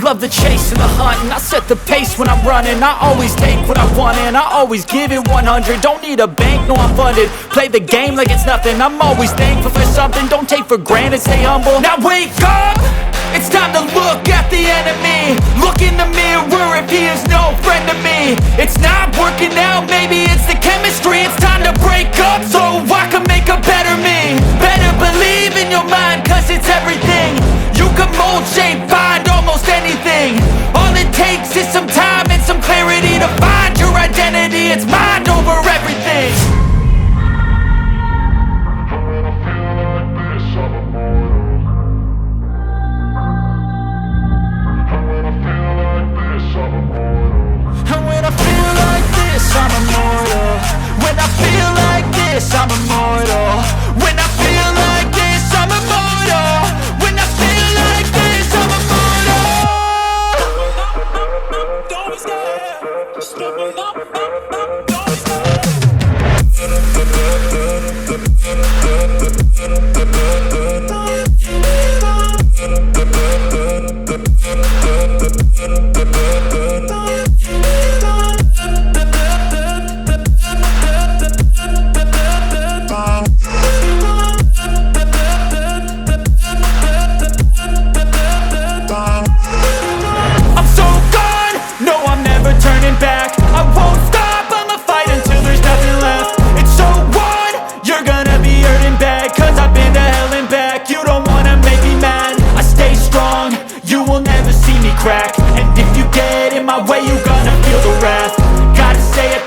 love the chase and the hunt, and I set the pace when I'm running. I always take what I want and I always give it 100. Don't need a bank, no I'm funded. Play the game like it's nothing. I'm always thankful for something. Don't take for granted, stay humble. Now wake up! It's time to look at the enemy. Look in the mirror if he is no friend to me. It's not working out, maybe it's the chemistry. It's time to break up so I can make a better me. Better believe in your mind, cause it's everything. You can mold, shape, find almost anything. All it takes is some time and some clarity to find your identity. It's mind over everything. I'm immortal. When I feel like this, I'm immortal. When I feel like this, I'm immortal. When I feel like this, I'm immortal. Don't be scared. Just level up. Don't be scared.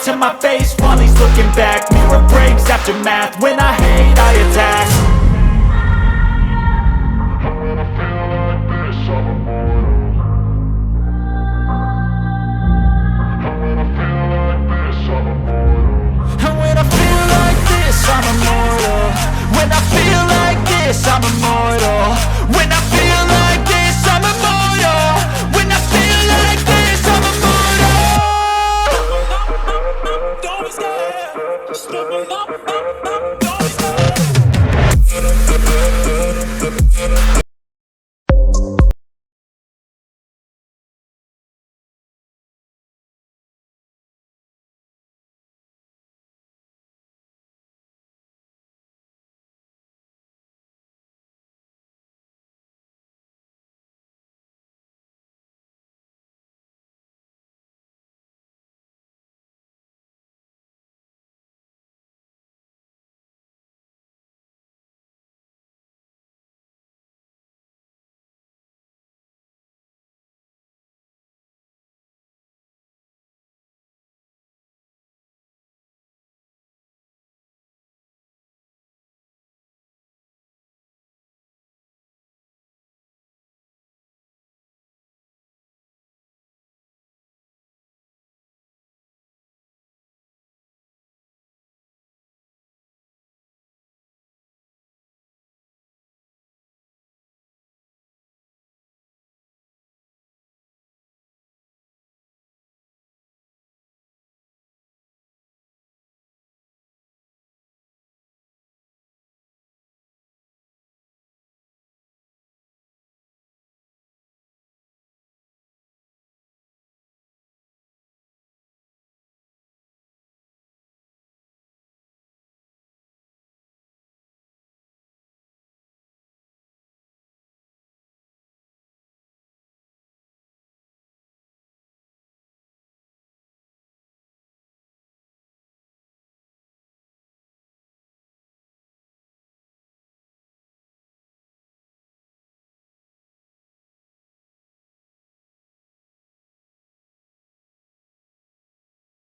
To my face while he's looking back. Mirror breaks after math. When I hate, I attack.